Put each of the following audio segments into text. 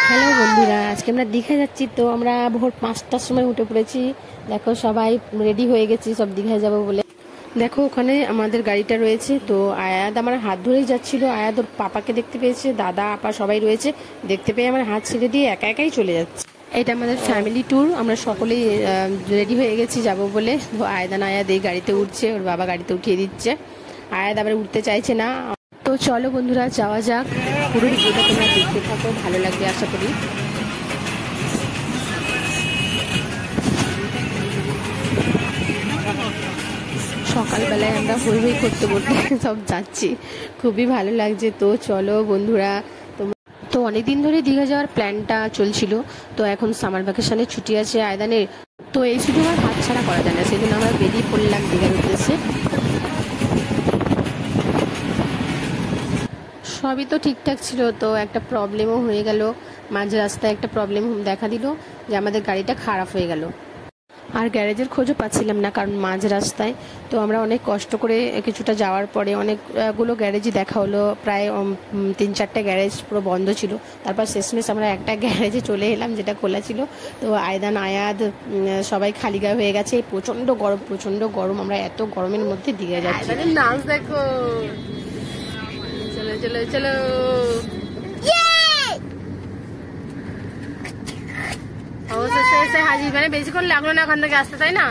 Hello বন্ধুরা, আজকে আমরা দীঘা যাচ্ছি। তো আমরা ভোর 5টার সময় উঠে পড়েছি। দেখো সবাই রেডি হয়ে গেছি সব দীঘায় যাবো বলে। দেখো ওখানে আমাদের গাড়িটা রয়েছে। তো আয়াদ আমার হাত ধরেই যাচ্ছিল। আয়াদ ওর পাপাকে দেখতে পেয়েছে, দাদা আপা সবাই রয়েছে। দেখতে পেয়ে আমার হাত ছেড়ে দিয়ে একা একাই চলে যাচ্ছে। এটা আমাদের ফ্যামিলি ট্যুর। আমরা সকলেই রেডি হয়ে গেছি যাবো বলে। তো আয়াদান আয়াদ এই গাড়িতে উঠছে, ওর বাবা গাড়িতে উঠিয়ে দিচ্ছে। আয়াদ আবার উঠতে চাইছে না। তো চলো বন্ধুরা যাওয়া যাক। পুরো ভিডিওটা তোমরা দেখতে থাকো, ভালো লাগবে আশা করি। সকালবেলায় আমরা হই হই করতে করতে সব যাচ্ছি, খুবই ভালো লাগছে। তো চলো বন্ধুরা, তো অনেকদিন ধরে দীঘা যাওয়ার প্ল্যানটা চলছিল। তো এখন সামার ভ্যাকেশনের ছুটি আছে আয়দানের। তো এই শুধু আমার হাত ছাড়া করা যায় না, সেই জন্য আমরা বেরিয়ে পড়লাম দীঘার উদ্দেশ্যে। সবই তো ঠিকঠাক ছিল, তো একটা প্রবলেমও হয়ে গেল। মাঝ রাস্তায় একটা প্রবলেম দেখা দিল যে আমাদের গাড়িটা খারাপ হয়ে গেল। আর গ্যারেজের খোঁজও পাচ্ছিলাম না, কারণ মাঝ রাস্তায়। তো আমরা অনেক কষ্ট করে কিছুটা যাওয়ার পরে অনেকগুলো গ্যারেজই দেখা হলো। প্রায় 3-4টে গ্যারেজ পুরো বন্ধ ছিল। তারপর শেষমেশ আমরা একটা গ্যারেজে চলে এলাম যেটা খোলা ছিল। তো আয়দান আয়াদ সবাই খালি গায়ে হয়ে গেছে। প্রচণ্ড গরম। আমরা এত গরমের মধ্যে দিকে যাচ্ছি। নাচ দেখো, চলো চলো চলো। অবশেষে এসে হাজির। মানে বেশিক্ষণ লাগলো না এখান থেকে আসতে, তাই না?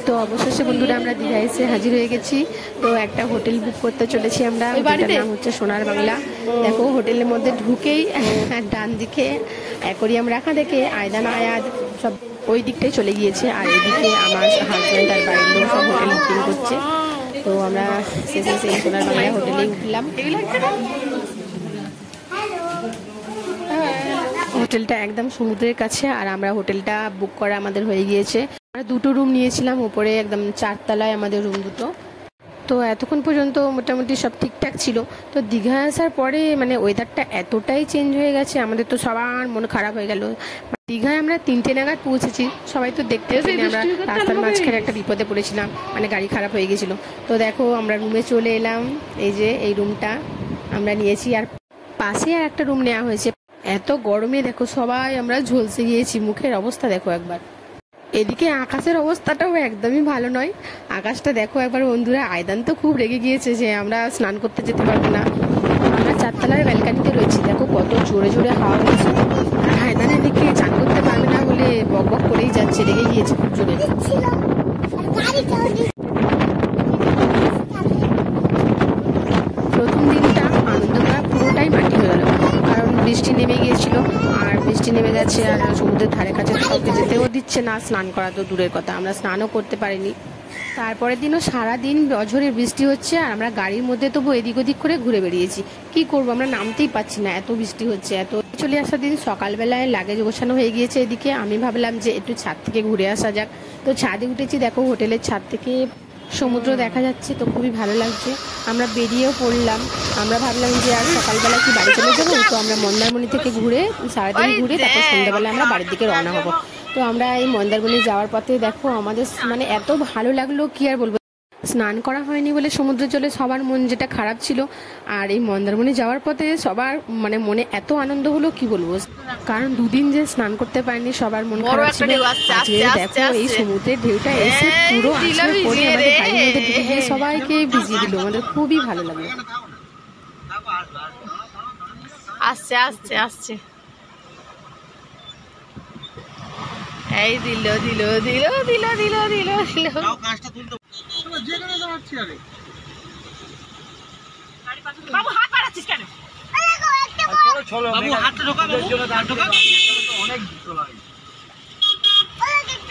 তো অবশেষে বন্ধুরা আমরা দীঘা এসে হাজির হয়ে গেছি। তো একটা হোটেল বুক করতে চলেছি আমরা, যেটার নাম হচ্ছে সোনার বাংলা। দেখো হোটেলের মধ্যে ঢুকেই ডান দিকে অ্যাকোরিয়াম রাখা দেখে আয়দান আয়াদ সব ওই দিকটাই চলে গিয়েছে। আর এদিকে আমার হাজব্যান্ড আর বাড়ির লোক সব হোটেল বুকিং করছে। তো আমরা শেষে সেই সোনার বাংলা হোটেলেই উঠলাম। হোটেলটা একদম সমুদ্রের কাছে, আর আমরা হোটেলটা বুক করা আমাদের হয়ে গিয়েছে। আমরা 2টো রুম নিয়েছিলাম, উপরে একদম 4 তলায় আমাদের রুম 2টো। তো এতক্ষণ পর্যন্ত মোটামুটি সব ঠিকঠাক ছিল। তো দীঘা আসার পরে মানে ওয়েদারটা এতটাই চেঞ্জ হয়ে গেছে, আমাদের তো সবার মন খারাপ হয়ে গেল। দীঘায় আমরা 3টে নাগাদ পৌঁছেছি। সবাই তো দেখতে পেয়েছি আমরা রাস্তার মাঝখানে একটা বিপদে পড়েছিলাম, মানে গাড়ি খারাপ হয়ে গেছিলো। তো দেখো আমরা রুমে চলে এলাম। এই যে এই রুমটা আমরা নিয়েছি, আর পাশে আর একটা রুম নেওয়া হয়েছে। এত গরমে দেখো সবাই আমরা ঝলসে গিয়েছি। মুখের অবস্থা দেখো একবার। এদিকে আকাশের অবস্থাটাও একদমই ভালো নয়। আকাশটা দেখো একবার বন্ধুরা। আয়দান তো খুব রেগে গিয়েছে যে আমরা স্নান করতে যেতে পারবো না। আমরা 4 তলার ব্যালকানিতে রয়েছি, দেখো কত জোরে জোরে হাওয়া হচ্ছে। আর আয়দান এদিকে চান করতে পারবে না বলে বক বক করেই যাচ্ছে, রেগে গিয়েছে খুব জোরে। প্রথম দিনটা আনন্দ করা পুরোটাই মাটি হয়ে গেল, কারণ বৃষ্টি নেমে গিয়েছিল। আর বৃষ্টি নেমে গেছে, আর সমুদ্রের ধারে কাছে কাউকে যেতেও দিচ্ছে না, স্নান করা তো দূরের কথা, আমরা স্নানও করতে পারিনি। তারপরের দিনও সারাদিন অঝোরের বৃষ্টি হচ্ছে, আর আমরা গাড়ির মধ্যে তবু এদিক ওদিক করে ঘুরে বেরিয়েছি। কি করবো, আমরা নামতেই পারছি না, এত বৃষ্টি হচ্ছে। এত চলে আসার দিন সকালবেলায় লাগেজ গোছানো হয়ে গিয়েছে এদিকে। আমি ভাবলাম যে একটু ছাদ থেকে ঘুরে আসা যাক। তো ছাদে উঠেছি, দেখো হোটেলের ছাদ থেকে সমুদ্র দেখা যাচ্ছে। তো খুবই ভালো লাগছে। আমরা বেরিয়েও পড়লাম। আমরা ভাবলাম যে আর সকালবেলা কি বাড়ি চলে যাবো। তো আমরা মন্দারমণি থেকে ঘুরে সারাদিন ঘুরে তারপর সন্ধ্যাবেলা আমরা বাড়ির দিকে রওনা হবো। তো আমরা এই মন্দারমণি যাওয়ার পথে দেখো আমাদের মানে এত ভালো লাগলো, কি আর বলবো। স্নান করা হয়নি বলে সমুদ্র জলে সবার মন যেটা খারাপ ছিল, আর এই মন্দারমণি যাওয়ার পথে সবার মানে মনে এত আনন্দ হলো কি বলবো। কারণ 2 দিন যে স্নান করতে পারিনি, সবার মন খারাপ ছিল। দেখো এই সমুদ্রের ঢেউটা এসে পুরো আছড়ে পড়ে আমাদের গাড়ির মধ্যে ঢুকে গিয়ে সবাইকে ভিজিয়ে দিল। আমাদের খুবই ভালো লাগলো। আসছে আসছে আসছে, এই দিল দিল দিল দিল দিল দিল দিল। বাবু হাত বাড়াচ্ছিস কেন?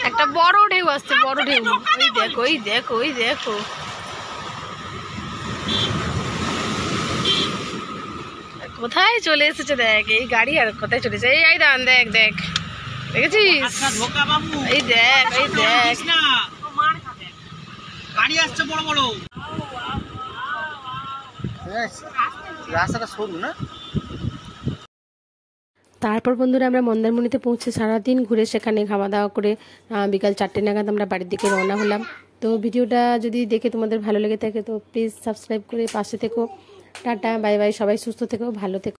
একটা বড় ঢেউ আসছে, বড় ঢেউ। ওই দেখো ওই দেখো ওই দেখো। কোথায় চলে এসেছে দেখ এই গাড়ি, আর কোথায় চলেছে এই আইদান। দেখ দেখ, দেখেছিস? এই দেখ এই দেখ, গাড়ি আসছে বড় বড়। রাস্তাটা সরু না। তারপর বন্ধুরা আমরা মন্দারমণিতে পৌঁছে সারাদিন ঘুরে সেখানে খাওয়া দাওয়া করে বিকাল 4টে নাগাদ আমরা বাড়ির দিকে রওনা হলাম। তো ভিডিওটা যদি দেখে তোমাদের ভালো লেগে থাকে তো প্লিজ সাবস্ক্রাইব করে পাশে থেকো। টাটা, বাই বাই, সবাই সুস্থ থেকো, ভালো থেকো।